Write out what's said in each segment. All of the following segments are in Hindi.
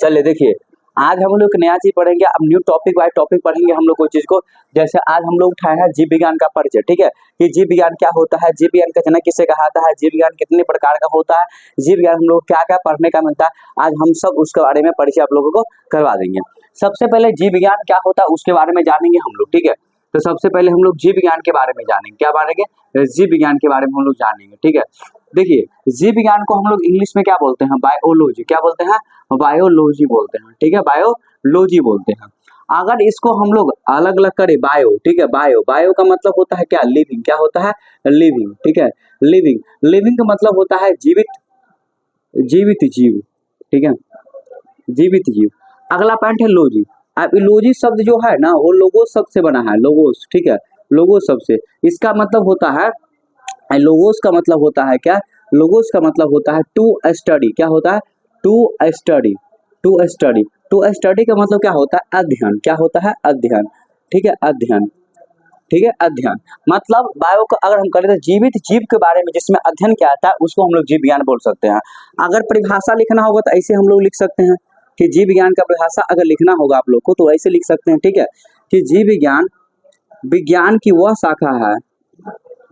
चलिए देखिए, आज हम लोग नया चीज पढ़ेंगे। अब न्यू टॉपिक बाय टॉपिक पढ़ेंगे हम लोग कोई चीज को। जैसे आज हम लोग उठाए हैं जीव विज्ञान का परिचय, ठीक है, कि जीव विज्ञान क्या होता है, जीव विज्ञान का जनक किसे कहाता है, जीव विज्ञान कितने प्रकार का होता है, जीव विज्ञान हम लोग क्या क्या पढ़ने का मिलता है। आज हम सब उसके बारे में परिचय आप लोगों को करवा देंगे। सबसे पहले जीव विज्ञान क्या होता है उसके बारे में जानेंगे हम लोग, ठीक है। तो सबसे पहले हम लोग जीव विज्ञान के बारे में जानेंगे। क्या मानेंगे? जीव विज्ञान के बारे में हम लोग जानेंगे, ठीक है। देखिए, जीव विज्ञान को हम लोग इंग्लिश में क्या बोलते हैं? बायोलॉजी। क्या बोलते हैं? बायोलॉजी बोलते हैं, ठीक है, बायोलॉजी बोलते हैं। अगर इसको हम लोग अलग अलग करें, बायो, ठीक है, बायो का मतलब होता है क्या? लिविंग। क्या होता है? लिविंग, ठीक है, लिविंग। लिविंग का मतलब होता है जीवित, जीवित जीव, ठीक है, जीवित जीव। अगला पॉइंट है लोजी। अब लोजी शब्द जो है ना, वो लोगोस शब्द से बना है, लोगोस, ठीक है, लोगोस शब्द से। इसका मतलब होता है, लोगोस का मतलब होता है क्या? लोगोस का मतलब होता है टू स्टडी। क्या होता है? To study, to study. To study का मतलब क्या होता है? अध्ययन। क्या होता है? अध्ययन, ठीक है, अध्ययन, ठीक है, अध्ययन। मतलब बायो का अगर हम करें तो जीवित जीव के बारे में जिसमें अध्ययन किया जाता है उसको हम लोग जीव विज्ञान बोल सकते हैं। अगर परिभाषा लिखना होगा तो ऐसे हम लोग लिख सकते हैं कि जीव विज्ञान का परिभाषा अगर लिखना होगा आप लोग को तो ऐसे लिख सकते हैं, ठीक है, कि जीव विज्ञान विज्ञान की वह शाखा है,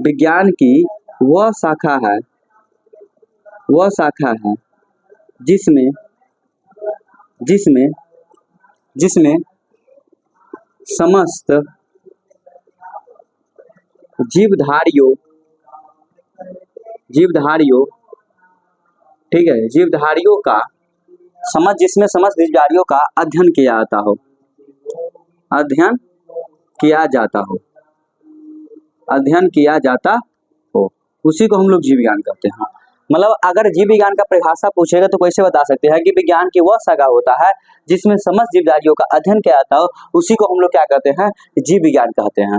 विज्ञान की वह शाखा है, वह शाखा है जिसमें जिसमें जिसमें समस्त जीवधारियों, जीवधारियों, ठीक है, जीवधारियों का जिसमें समस्त जीवधारियों का अध्ययन किया जाता हो, अध्ययन किया जाता हो, अध्ययन किया जाता हो, उसी को हम लोग जीव विज्ञान कहते हैं। मतलब अगर जीव विज्ञान का परिभाषा पूछेगा तो कैसे बता सकते हैं कि विज्ञान की वह शाखा होता है जिसमें समस्त जीवधारियों का अध्ययन किया जाता हो, उसी को हम लोग क्या कहते हैं? जीव विज्ञान कहते हैं।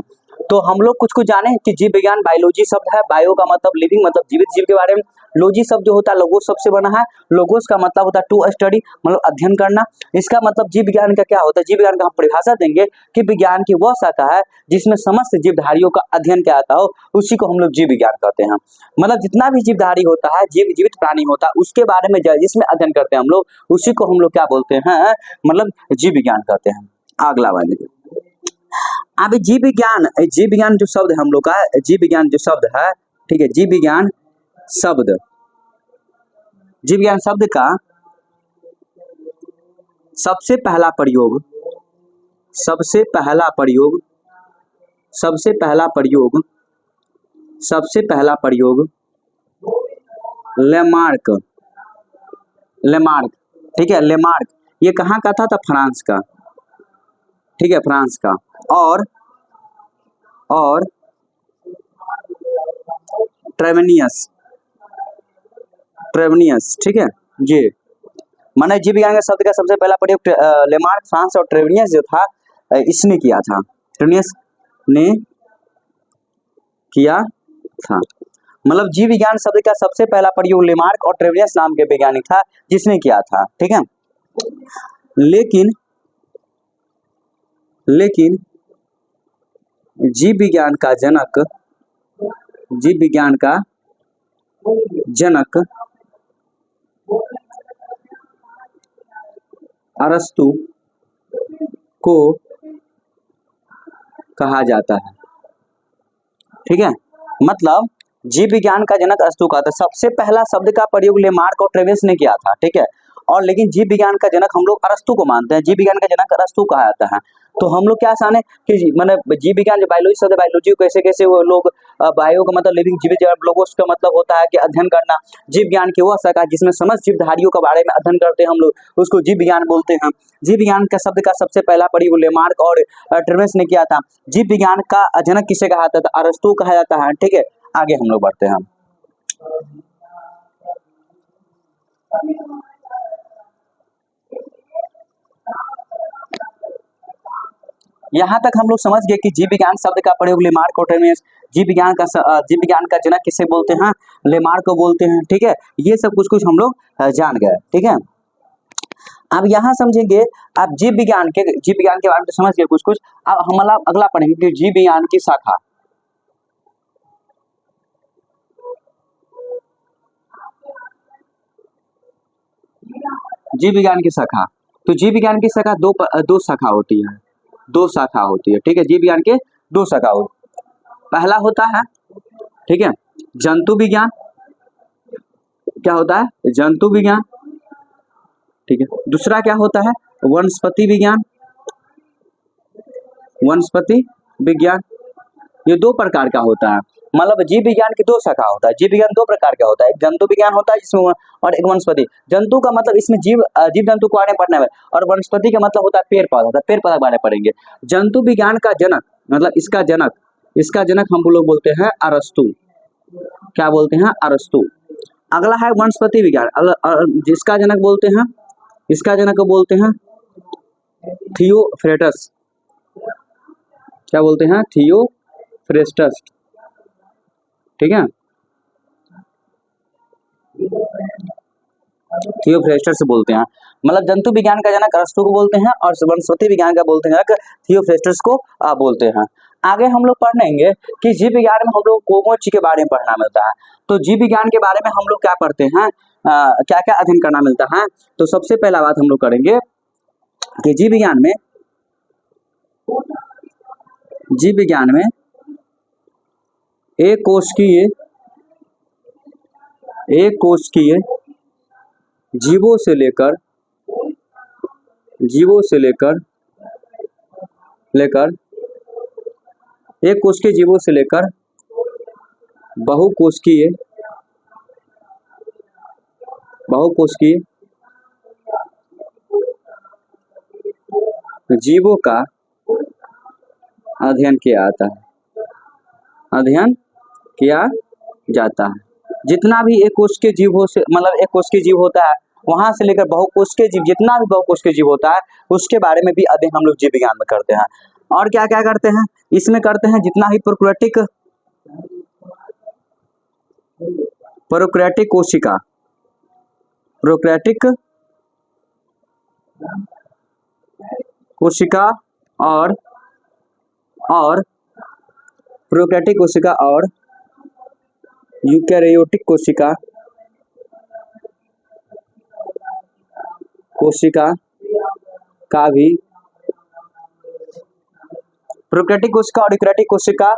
तो हम लोग कुछ कुछ जाने कि जीव विज्ञान बायोलॉजी शब्द है, बायो का मतलब लिविंग, मतलब जीवित जीव के बारे में। लॉजी शब्द जो होता है लोगोस शब्द से बना है। लोगोस का मतलब होता है टू स्टडी, मतलब अध्ययन करना। इसका मतलब जीव विज्ञान का क्या होता है? जीव विज्ञान का हम परिभाषा देंगे कि विज्ञान की वह शाखा है जिसमें समस्त जीवधारियों का अध्ययन किया जाता हो, उसी को हम लोग जीव विज्ञान कहते हैं। मतलब जितना भी जीवधारी होता है, जीवित प्राणी होता है, उसके बारे में जिसमें अध्ययन करते हैं हम लोग, उसी को हम लोग क्या बोलते हैं? मतलब जीव विज्ञान कहते हैं। अगला वाले, अब जीव विज्ञान जो शब्द है हम लोग का, जीव विज्ञान जो शब्द है, ठीक है, जीव विज्ञान शब्द का सबसे पहला प्रयोग, सबसे पहला प्रयोग, सबसे पहला प्रयोग, सबसे पहला प्रयोग लेमार्क, लेमार्क, ठीक है, लेमार्क। ये कहाँ का था? फ्रांस का, ठीक है, फ्रांस का। और ट्रेवेनियस, ट्रेवेनियस, ठीक है, ये माने जीव विज्ञान के शब्द का सबसे पहला प्रयोग लेमार्क, फ्रांस, और ट्रेवेनियस जो था इसने किया था, ट्रेवेनियस ने किया था। मतलब जीव विज्ञान शब्द का सबसे पहला प्रयोग लेमार्क और ट्रेवेनियस नाम के वैज्ञानिक था जिसने किया था, ठीक है। लेकिन जीव विज्ञान का जनक, जीव विज्ञान का जनक अरस्तु को कहा जाता है, ठीक है। मतलब जीव विज्ञान का जनक अरस्तु का था। सबसे पहला शब्द का प्रयोग लेमार्क और ट्रेवेनियस ने किया था, ठीक है। और लेकिन जीव विज्ञान का जनक हम लोग अरस्तु को मानते हैं, जीव विज्ञान का जनक अरस्तु कहा जाता है। तो हम लोग क्या जाने कि मतलब जीव विज्ञान जो बायोलॉजी शब्द, बायोलॉजी को कैसे कैसे वो लोग बायो का मतलब लिविंग, जीवित, लोगोस का मतलब होता है कि अध्ययन करना। जीव विज्ञान की वह शाखा जिसमें समस्त जीवधारियों के बारे में अध्ययन करते हैं हम लोग, उसको जीव विज्ञान बोलते हैं। जीव विज्ञान का शब्द का सबसे पहला प्रयोग लेमार्क और ट्रेवेनियस ने किया था। जीव विज्ञान का जनक किसे कहा जाता है? अरस्तु कहा जाता है, ठीक है। आगे हम लोग बढ़ते हैं। यहाँ तक हम लोग समझ गए कि जीव विज्ञान शब्द का प्रयोग लेमार्क और ट्रेवेनियस, जीव विज्ञान का जनक किसे बोलते हैं? लेमार्क को बोलते हैं, ठीक है। ये सब कुछ कुछ हम लोग जान गए, ठीक है। अब यहाँ समझेंगे, आप जीव विज्ञान के बारे में तो समझ गए कुछ कुछ। अब हम अगला पढ़ेंगे कि जीव विज्ञान की शाखा, जीव विज्ञान की शाखा, तो जीव विज्ञान की शाखा दो शाखा होती है, दो शाखा होती है, ठीक है। जीव विज्ञान के दो शाखा होती, पहला होता है, ठीक है, जंतु विज्ञान, क्या होता है, जंतु विज्ञान, ठीक है। दूसरा क्या होता है, वनस्पति विज्ञान, वनस्पति विज्ञान। ये दो प्रकार का होता है, मतलब जीव विज्ञान की दो शाखा होता है। जीव विज्ञान दो प्रकार का होता है, एक जंतु विज्ञान होता है जिसमें, और एक वनस्पति। जंतु का मतलब इसमें जीव जंतु को बारे में पढ़ना है, और वनस्पति का मतलब होता है पेड़ पौधा, पेड़ पौधा के बारे में पढ़ेंगे। जंतु विज्ञान का जनक, मतलब इसका जनक हम लोग बोलते हैं अरस्तु, क्या बोलते हैं, अरस्तु। अगला है वनस्पति विज्ञान, जिसका जनक बोलते हैं, इसका जनक बोलते हैं थियोफ्रेस्टस, क्या बोलते हैं, थियोफ्रेस्टस, ठीक है, थियोफ्रेस्टस बोलते हैं। मतलब जंतु विज्ञान का जनक अरस्तु को बोलते हैं, और वनस्पति विज्ञान का बोलते हैं थियोफ्रेस्टस को बोलते हैं। आगे हम लोग पढ़ेंगे कि जीव विज्ञान में हम लोग कौन चीज के बारे में पढ़ना मिलता है। तो जीव विज्ञान के बारे में हम लोग क्या पढ़ते हैं, क्या क्या अध्ययन करना मिलता है। तो सबसे पहला बात हम लोग करेंगे कि जीव विज्ञान में एक कोशिकीय जीवों से लेकर बहुकोशिकीय जीवों का अध्ययन किया जाता है। जितना भी एक कोशिकीय जीव से, मतलब एक कोशिकीय जीव होता है, वहां से लेकर बहुकोशिकीय जीव, जितना भी बहुकोशिकीय जीव होता है उसके बारे में भी अध्ययन हम लोग जीव विज्ञान में करते हैं। और क्या क्या करते हैं इसमें, करते हैं जितना भी प्रोकैरियोटिक कोशिका और प्रोकैरियोटिक कोशिका और यूकेरियोटिक कोशिका का भी, प्रोकैरियोटिक कोशिका और यूकेरियोटिक कोशिका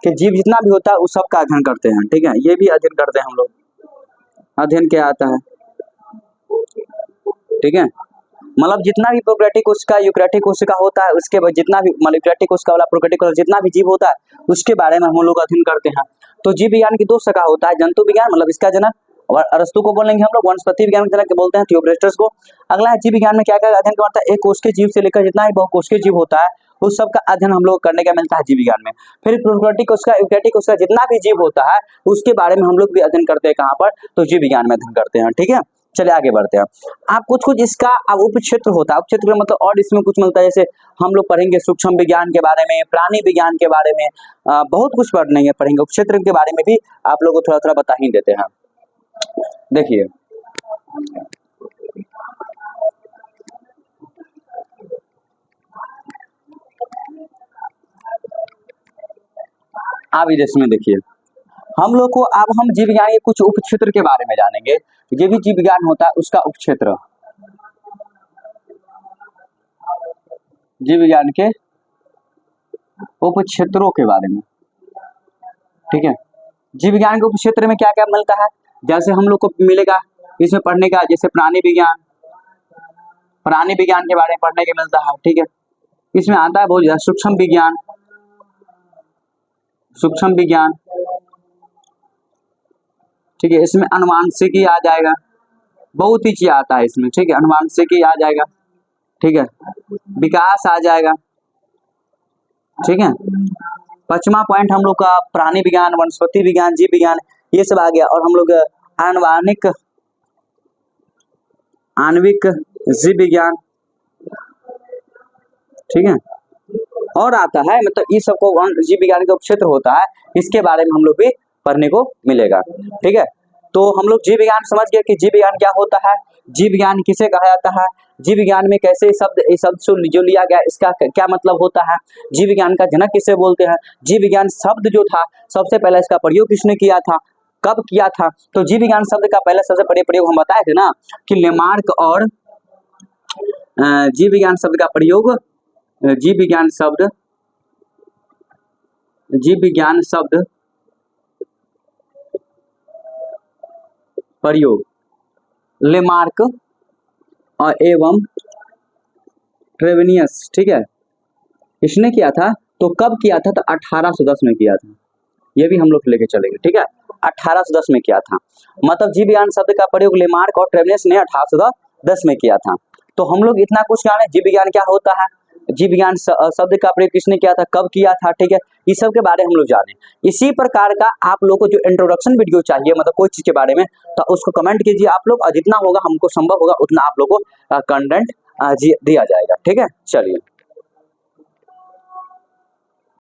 के जीव जितना भी होता है उस सब का अध्ययन करते हैं, ठीक है। ये भी अध्ययन करते हैं हम लोग, अध्ययन क्या आता है, ठीक है। मतलब जितना भी प्रोकैरियोटिक कोशिका यूकेरियोटिक कोशिका होता है, उसके बाद जितना भी, मतलब यूकेरियोटिक कोशिका वाला प्रोकैरियोटिक कोशिका जितना भी जीव होता है उसके बारे में हम लोग अध्ययन करते हैं। तो जीव विज्ञान की दो शाखा होता है, जंतु विज्ञान, मतलब इसका जनक और अरस्तु को बोलेंगे हम लोग, वनस्पति विज्ञान के जनक बोलते हैं थियोफ्रेस्टस को। अगला है जीव विज्ञान में क्या क्या अध्ययन करता है, एक कोशिकीय जीव से लेकर जितना भी बहुकोशिकीय जीव होता है उस सब का अध्ययन हम लोग करने का मिलता है जीव विज्ञान में। फिर प्रोकैरियोटिक कोशिका यूकेरियोटिक कोशिका जितना भी जीव होता है उसके बारे में हम लोग भी अध्ययन करते हैं, कहाँ पर, तो जीव विज्ञान में अध्ययन करते हैं, ठीक है। चलिए आगे बढ़ते हैं। आप कुछ इसका अब उप क्षेत्र होता है, उप क्षेत्र का मतलब और इसमें कुछ मिलता है, जैसे हम लोग पढ़ेंगे सूक्ष्म विज्ञान के बारे में, प्राणी विज्ञान के बारे में, बहुत कुछ पढ़ेंगे। उप क्षेत्र के बारे में भी आप लोग को थोड़ा थोड़ा बता ही देते हैं। देखिए आप इधर में देखिए, हम लोग को अब हम जीव विज्ञान के कुछ उप क्षेत्र के बारे में जानेंगे। जो भी जीव विज्ञान होता है उसका उप क्षेत्र, जीव विज्ञान के उप क्षेत्रों के बारे में, ठीक है। जीव विज्ञान के उप क्षेत्र में क्या क्या मिलता है, जैसे हम लोग को मिलेगा इसमें पढ़ने का, जैसे प्राणी विज्ञान के बारे में पढ़ने के मिलता है, ठीक है। इसमें आता है बहुत ज्यादा सूक्ष्म विज्ञान, ठीक है। इसमें अनुवांशिकी आ जाएगा, बहुत ही चीज आता है इसमें, ठीक है। अनुवांशिकी आ जाएगा, ठीक है। विकास आ जाएगा, ठीक है। 5वां पॉइंट हम लोग का प्राणी विज्ञान, वनस्पति विज्ञान, जीव विज्ञान, ये सब आ गया। और हम लोग आणविक जीव विज्ञान, ठीक है। और आता है, मतलब इस सबको जीव विज्ञान का क्षेत्र होता है, इसके बारे में हम लोग भी पढ़ने को मिलेगा, ठीक है। तो हम लोग जीव विज्ञान समझ गए कि जीव विज्ञान क्या होता है, जीव विज्ञान किसे कहा जाता है, जीव विज्ञान में कैसे शब्द जो लिया गया इसका क्या मतलब होता है, जीव विज्ञान का जनक किसे बोलते हैं, जीव विज्ञान शब्द जो था सबसे पहले इसका प्रयोग किसने किया था, कब किया था? तो जीव विज्ञान शब्द का पहला सबसे बड़े प्रयोग हम बताए थे ना कि लेमार्क और जीव विज्ञान शब्द का प्रयोग, जीव विज्ञान शब्द प्रयोग लेमार्क और एवं ट्रेवेनियस, ठीक है, इसने किया था। तो कब किया था? तो 1810 में किया था। ये भी हम लोग लेके चलेंगे, ठीक है, 1810 में किया था। मतलब जीव विज्ञान शब्द का प्रयोग लेमार्क और ट्रेवेनियस ने 1810 में किया था। तो हम लोग इतना कुछ जाने जीव विज्ञान क्या होता है, जीव विज्ञान शब्द का प्रयोग किसने किया था, कब किया था, ठीक है, इस सब के बारे में हम लोग जाने। इसी प्रकार का आप लोगों को जो इंट्रोडक्शन वीडियो चाहिए, मतलब कोई चीज के बारे में, तो उसको कमेंट कीजिए आप लोग, और जितना होगा हमको संभव होगा उतना आप लोगों को कंटेंट दिया जाएगा, ठीक है। चलिए।